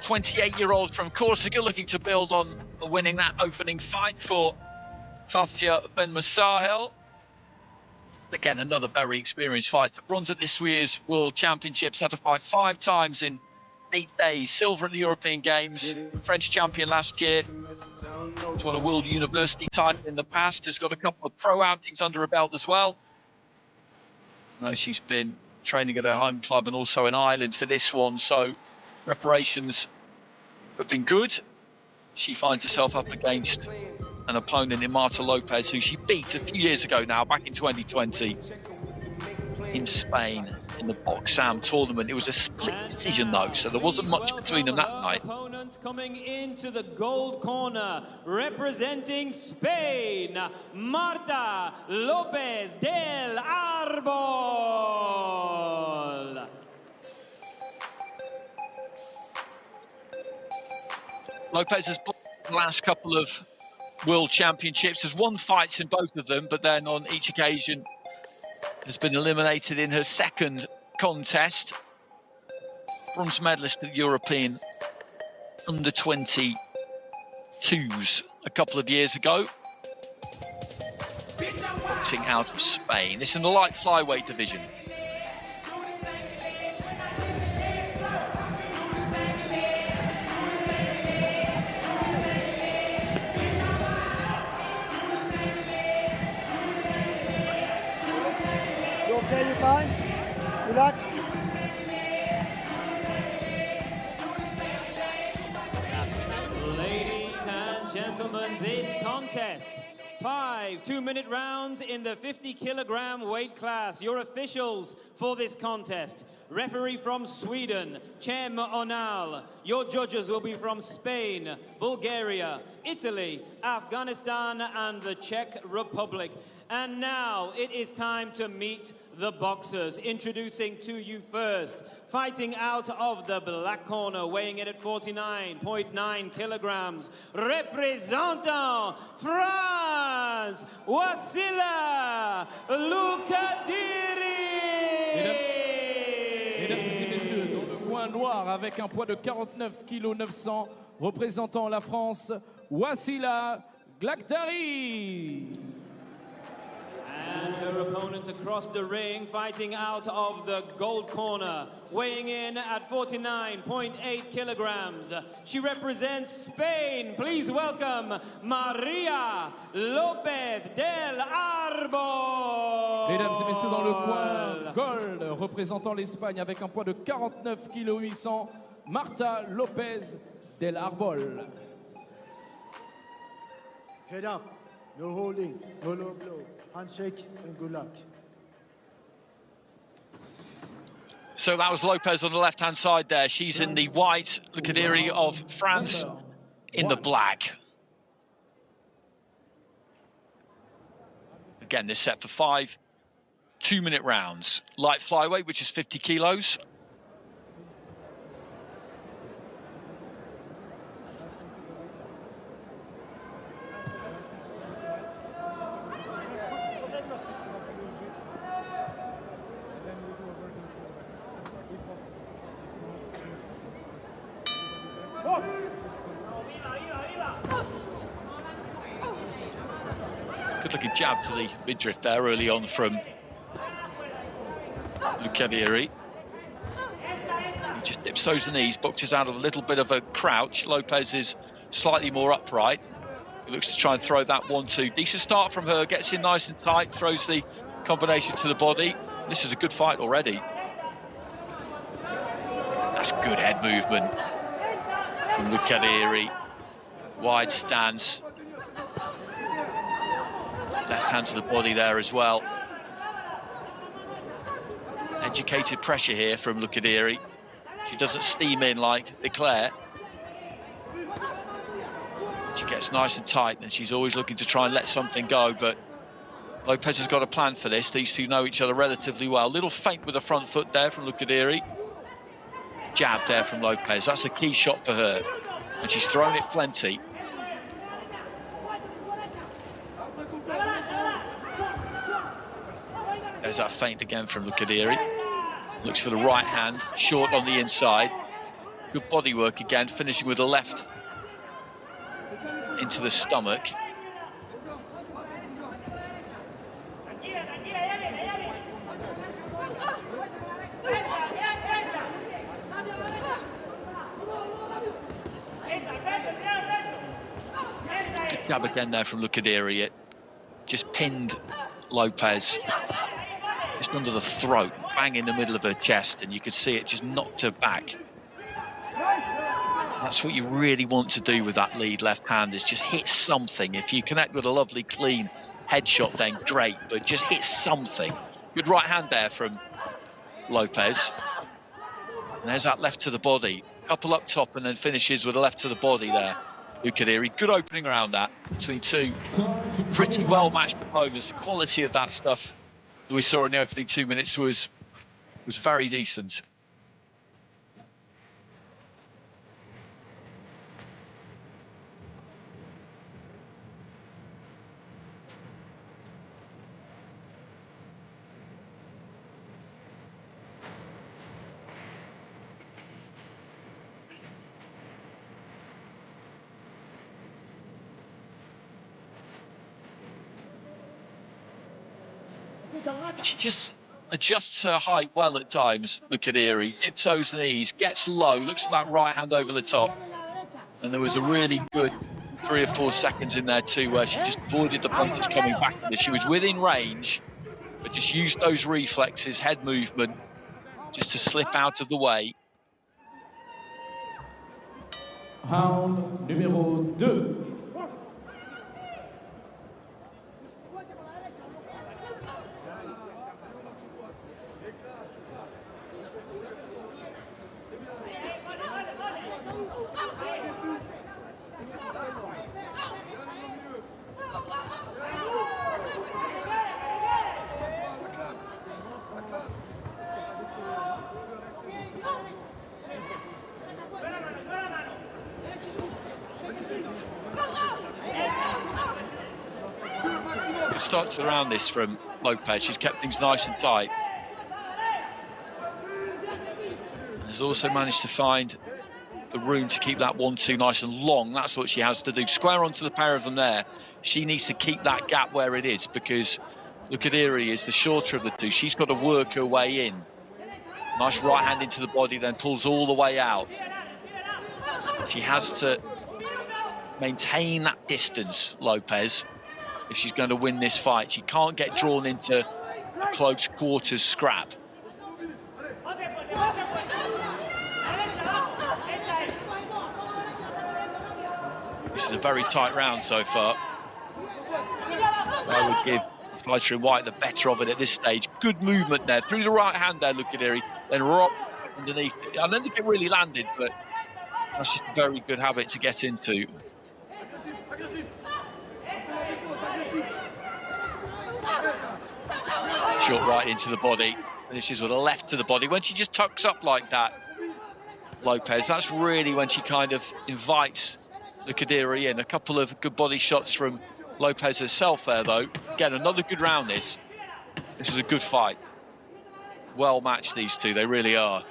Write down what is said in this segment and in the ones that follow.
28-year-old from Corsica, looking to build on winning that opening fight for Fathia Ben Masahel. Again, another very experienced fighter. Bronze at this year's World Championships, had to fight 5 times in 8 days. Silver at the European Games, French champion last year. Has won a World University title in the past. Has got a couple of pro outings under her belt as well. I know she's been training at her home club and also in Ireland for this one, so preparations have been good. She finds herself up against an opponent in Marta Lopez, who she beat a few years ago now, back in 2020 in Spain in the Box Sam tournament. It was a split decision though, so there wasn't much between them that night. Opponent coming into the gold corner, representing Spain, Marta Lopez Del Arbol. Lopez has put the last couple of World Championships, has won fights in both of them, but then on each occasion has been eliminated in her second contest. Bronze medalist at the European under-22s a couple of years ago. Boxing out of Spain. This is in the light flyweight division. Okay, you fine? Relax. Ladies and gentlemen, this contest, 5 2-minute rounds in the 50-kilogram weight class. Your officials for this contest: referee from Sweden, Cem Onal. Your judges will be from Spain, Bulgaria, Italy, Afghanistan, and the Czech Republic. And now it is time to meet the boxers. Introducing to you first, fighting out of the black corner, weighing in at 49.9 kilograms, representing France, Wassila Lkhadiri. Mesdames et messieurs, dans le coin noir avec un poids de 49 kg 900, représentant la France, Wassila Lkhadiri. And her opponent across the ring, fighting out of the gold corner, weighing in at 49.8 kilograms. She represents Spain. Please welcome Marta Lopez Del Arbol. Mesdames et messieurs, dans le coin gold, représentant l'Espagne avec un poids de 49 kg 800, Marta Lopez Del Arbol. Head up. No holding. No low blow. Handshake and good luck. So that was Lopez on the left-hand side there. She's in the white, Lkhadiri of France in the black. Again, this set for 5 2-minute rounds. Light flyweight, which is 50 kilos. Good looking jab to the midriff there early on from Lkhadiri. He just dips those knees, boxes out of a little bit of a crouch. Lopez is slightly more upright. He looks to try and throw that 1-2. Decent start from her, gets in nice and tight, throws the combination to the body. This is a good fight already. That's good head movement from Lkhadiri. Wide stance. Left hand to the body there as well. Educated pressure here from Lkhadiri. She doesn't steam in like Leclerc. She gets nice and tight, and she's always looking to try and let something go, but Lopez has got a plan for this. These two know each other relatively well. Little feint with the front foot there from Lkhadiri. Jab there from Lopez. That's a key shot for her, and she's thrown it plenty. There's that feint again from Lkhadiri. Looks for the right hand, short on the inside. Good body work again, finishing with a left into the stomach. Good jab again there from Lkhadiri. It just pinned Lopez just under the throat, bang in the middle of her chest, and you could see it just knocked her back. That's what you really want to do with that lead left hand, is just hit something. If you connect with a lovely clean headshot, then great, but just hit something. Good right hand there from Lopez. And there's that left to the body. Couple up top and then finishes with a left to the body there. Lkhadiri, good opening around that between two pretty well matched performers. The quality of that stuff that we saw in the opening 2 minutes was very decent. She just adjusts her height well at times, Lkhadiri. Tiptoes knees, gets low, looks at that right hand over the top. And there was a really good 3 or 4 seconds in there too where she just avoided the punches coming back at her. She was within range, but just used those reflexes, head movement, just to slip out of the way. Round numéro 2. Good start to the round this from Lopez. She's kept things nice and tight. Has also managed to find the room to keep that 1-2 nice and long. That's what she has to do. Square onto the pair of them there. She needs to keep that gap where it is, because Lkhadiri is the shorter of the two. She's got to work her way in. Nice right hand into the body, then pulls all the way out. She has to maintain that distance, Lopez, if she's going to win this fight. She can't get drawn into a close quarters scrap. This is a very tight round so far. I would give fighter in white the better of it at this stage. Good movement there, through the right hand there, Lkhadiri, then rock underneath it. I don't think it really landed, but that's just a very good habit to get into. Short right into the body, finishes with a left to the body. When she just tucks up like that, Lopez, that's really when she kind of invites Lkhadiri in. A couple of good body shots from Lopez herself there, though. Again, another good round this. This is a good fight. Well matched, these two, they really are.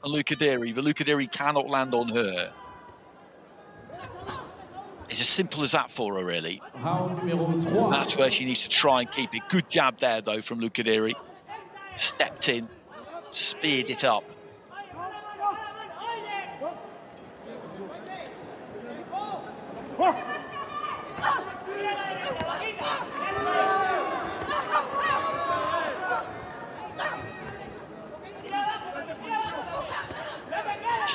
And Lkhadiri, the Lkhadiri cannot land on her. It's as simple as that for her, really. That's where she needs to try and keep it. Good jab there, though, from Lkhadiri. Stepped in, speared it up. She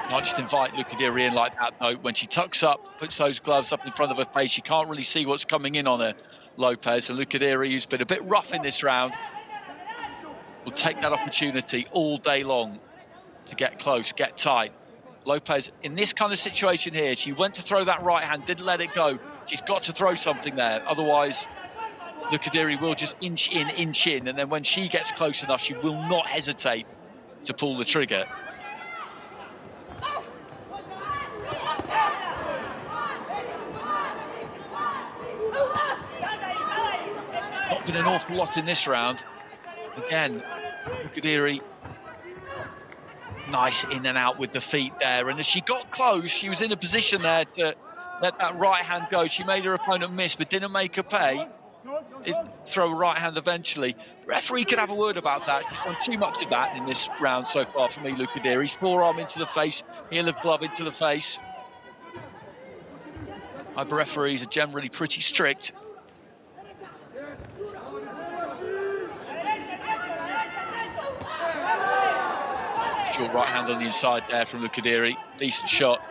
can't just invite Lkhadiri in like that, though. When she tucks up, puts those gloves up in front of her face, she can't really see what's coming in on her, Lopez. And Lkhadiri, who's been a bit rough in this round, will take that opportunity all day long to get close, get tight. Lopez, in this kind of situation here, she went to throw that right hand, didn't let it go. She's got to throw something there. Otherwise, Lkhadiri will just inch in. And then when she gets close enough, she will not hesitate to pull the trigger. Not been an awful lot in this round. Again, Lkhadiri, nice in and out with the feet there. And as she got close, she was in a position there to let that right hand go. She made her opponent miss, but didn't make her pay. Throw a right hand eventually. The referee could have a word about that. She's done too much of that in this round so far for me, Lkhadiri. Forearm into the face, heel of glove into the face. IBA referees are generally pretty strict. Short right hand on the inside there from Lkhadiri. Decent shot.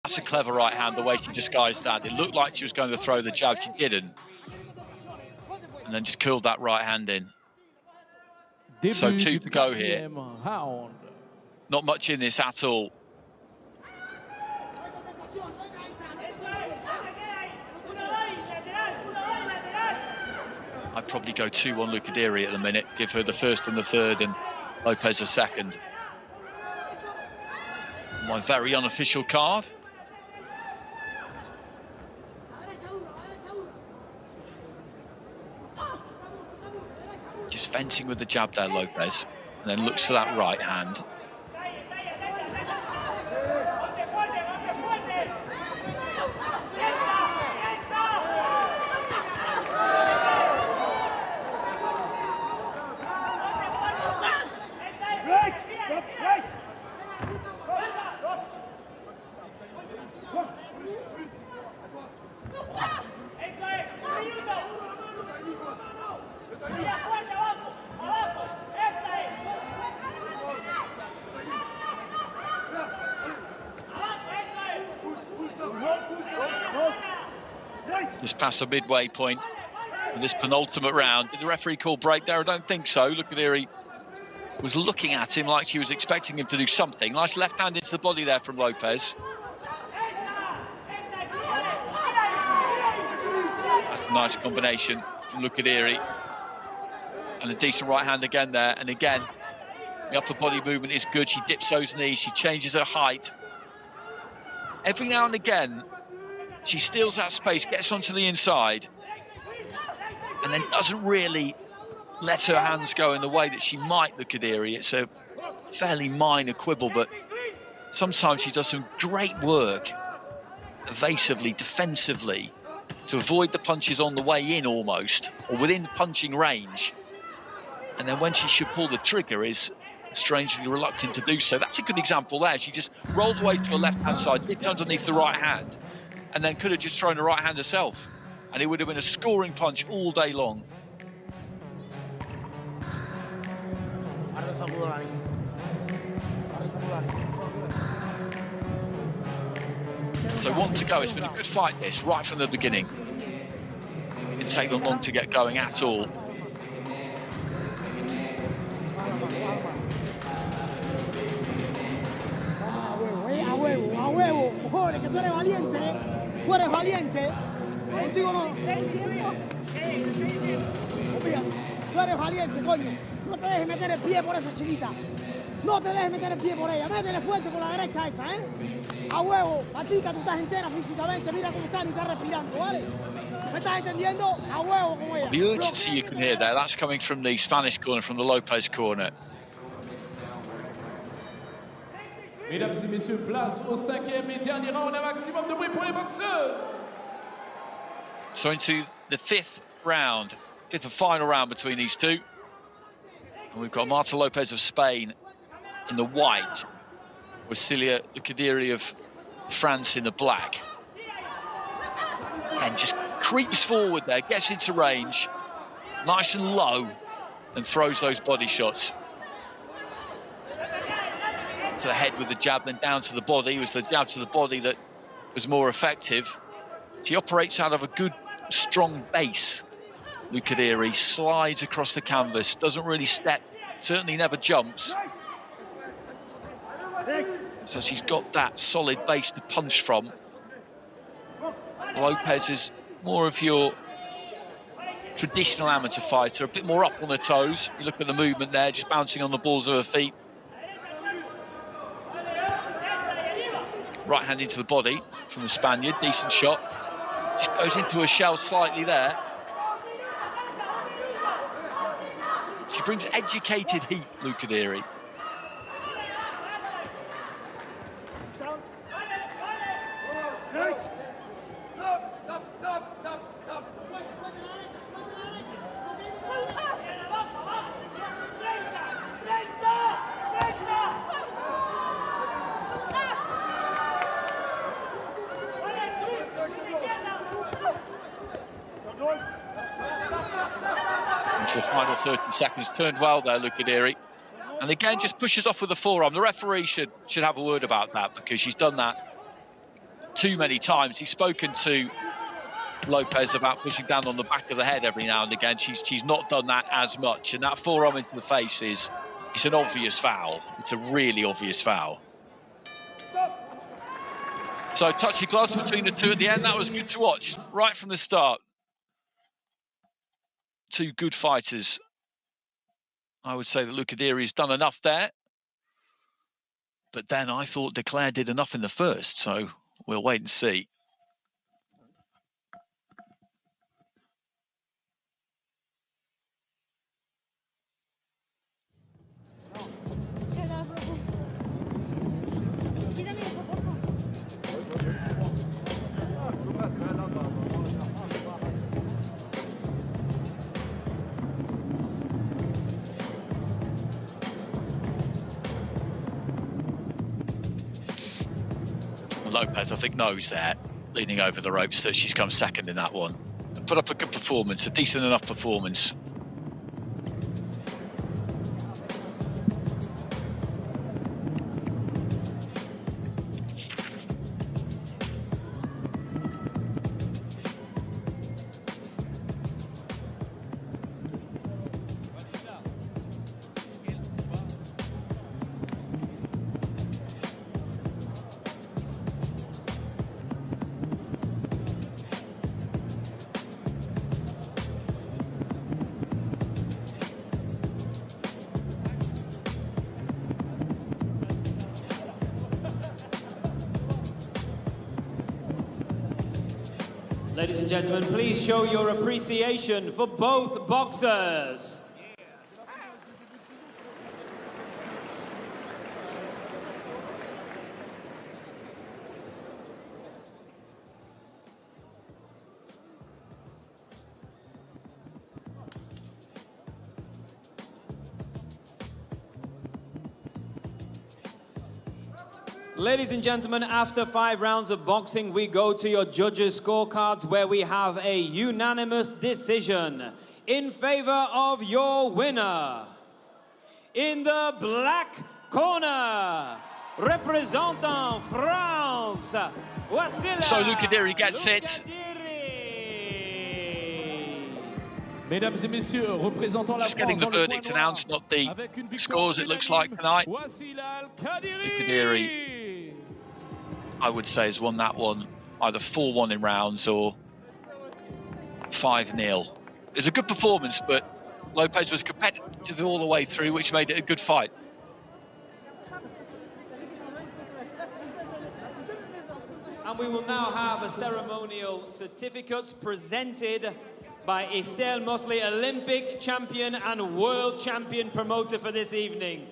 That's a clever right hand, the way she disguised that. It looked like she was going to throw the jab, she didn't. And then just curled that right hand in. So 2 to go here. Not much in this at all. I'd probably go 2-1 Lkhadiri at the minute, give her the first and the third and Lopez a second. My very unofficial card. Just fencing with the jab there, Lopez, and then looks for that right hand. Just past the midway point of this penultimate round. Did the referee call break there? I don't think so. Lkhadiri was looking at him like she was expecting him to do something. Nice left hand into the body there from Lopez. That's a nice combination from Lkhadiri. And a decent right hand again there. And again, the upper body movement is good. She dips those knees. She changes her height. Every now and again, she steals that space, gets onto the inside, and then doesn't really let her hands go in the way that she might, Lkhadiri. It's a fairly minor quibble, but sometimes she does some great work, evasively, defensively, to avoid the punches on the way in almost, or within punching range. And then when she should pull the trigger is strangely reluctant to do so. That's a good example there. She just rolled away to her left-hand side, dipped underneath the right hand, and then could have just thrown a right hand herself. And it would have been a scoring punch all day long. So 1 to go. It's been a good fight, this, right from the beginning. It didn't take them long to get going at all. A huevo, joder, que tú eres valiente, ¿eh? Tú eres valiente, contigo no. Mira, tú eres valiente, coño. No te dejes meter el pie por esa chiquita. No te dejes meter el pie por ella. Métele fuerte con la derecha esa, ¿eh? A huevo, Patica, tú estás entera físicamente. Mira cómo está y está respirando, ¿vale? ¿Me estás entendiendo? A huevo con ella. The urgency you can hear there, that's coming from the Spanish corner, from the Lopez corner. Mesdames et messieurs, place au 5e et dernier round, un maximum de bruit pour les boxeurs. So into the 5th round, 5th and final round between these two. And we've got Marta Lopez of Spain in the white, Wassila Lkhadiri of France in the black. And just creeps forward there, gets into range, nice and low, and throws those body shots. To the head with the jab, then down to the body. It was the jab to the body that was more effective. She operates out of a good, strong base. Lkhadiri slides across the canvas, doesn't really step, certainly never jumps. So she's got that solid base to punch from. Lopez is more of your traditional amateur fighter, a bit more up on her toes. You look at the movement there, just bouncing on the balls of her feet. Right hand into the body from the Spaniard, decent shot. Just goes into her shell slightly there. She brings educated heat, Lkhadiri. Into the final 30 seconds, turned well there, Lkhadiri. And again, just pushes off with the forearm. The referee should have a word about that, because she's done that too many times. He's spoken to Lopez about pushing down on the back of the head every now and again. She's not done that as much, and that forearm into the face it's an obvious foul. It's a really obvious foul. So touchy gloves between the two at the end. That was good to watch right from the start. Two good fighters. I would say that Lkhadiri has done enough there. But then I thought Declare did enough in the first, so we'll wait and see. Lopez, I think, knows that, leaning over the ropes, that she's come second in that one. Put up a good performance, a decent enough performance. Ladies and gentlemen, please show your appreciation for both boxers. Ladies and gentlemen, after 5 rounds of boxing, we go to your judges' scorecards, where we have a unanimous decision in favor of your winner. In the black corner, représentant France, Wassila So Lkhadiri gets it. Mesdames et messieurs, représentant la Just France getting the dans le verdict coin noir, announced, not the avec une victoire scores it looks like unanime, tonight. Wassila Lkhadiri. Lkhadiri, I would say, has won that one either 4-1 in rounds or 5-0. It's a good performance, but Lopez was competitive all the way through, which made it a good fight. And we will now have a ceremonial certificates presented by Estelle Mosley, Olympic champion and world champion promoter for this evening.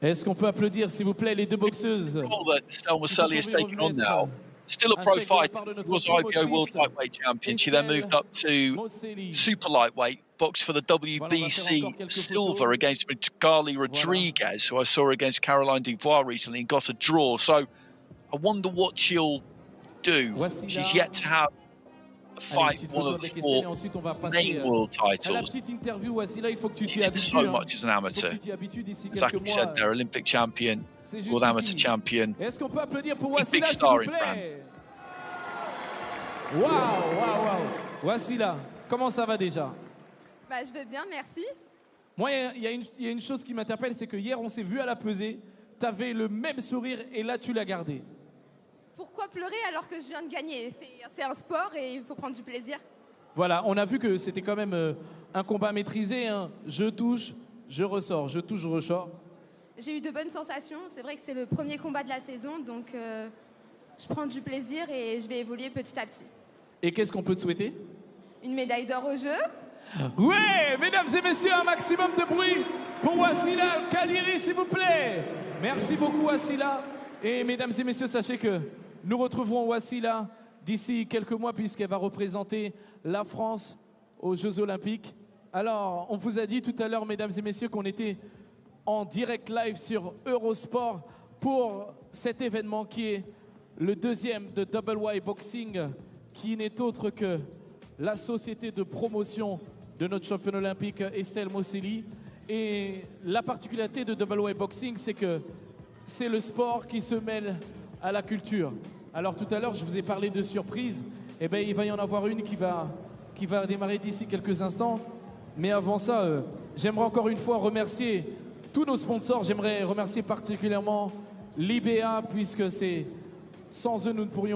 Est-ce qu'on peut applaudir, s'il vous plaît, les deux boxeuses? All that Estelle Mosley has taken on now. Still a pro fighter, was IBA World Lightweight Champion. She then moved up to Super Lightweight, boxed for the WBC Silver against Gali Rodriguez, who I saw against Caroline Dubois recently and got a draw. So I wonder what she'll do. She's yet to have a fight one of the 4 main world titles. She did so much as an amateur. Exactly said there, Olympic champion, world amateur champion. Est-ce qu'on peut applaudir pour Big Wassila, s'il star vous in plaît? Waouh. Wassila, comment ça va déjà? Bah, je vais bien, merci. Moi, il y a une chose qui m'interpelle, c'est que hier, on s'est vu à la pesée, tu avais le même sourire et là, tu l'as gardé. Pourquoi pleurer alors que je viens de gagner? C'est un sport et il faut prendre du plaisir. Voilà, on a vu que c'était quand même un combat maîtrisé. Hein. Je touche, je ressors, je touche, je ressors. J'ai eu de bonnes sensations. C'est vrai que c'est le premier combat de la saison, donc je prends du plaisir et je vais évoluer petit à petit. Et qu'est-ce qu'on peut te souhaiter? Une médaille d'or au jeu. Ouais, mesdames et messieurs, un maximum de bruit pour Wassila Lkhadiri, s'il vous plaît. Merci beaucoup, Wassila. Et mesdames et messieurs, sachez que nous retrouverons Wassila d'ici quelques mois puisqu'elle va représenter la France aux Jeux Olympiques. Alors, on vous a dit tout à l'heure, mesdames et messieurs, qu'on était en direct live sur Eurosport pour cet événement qui est le deuxième de Double Y Boxing, qui n'est autre que la société de promotion de notre championne olympique Estelle Mosley. Et la particularité de Double Y Boxing, c'est que c'est le sport qui se mêle à la culture. Alors tout à l'heure, je vous ai parlé de surprise. Eh bien, il va y en avoir une qui va démarrer d'ici quelques instants. Mais avant ça, j'aimerais encore une fois remercier tous nos sponsors. J'aimerais remercier particulièrement l'IBA, puisque c'est sans eux, nous ne pourrions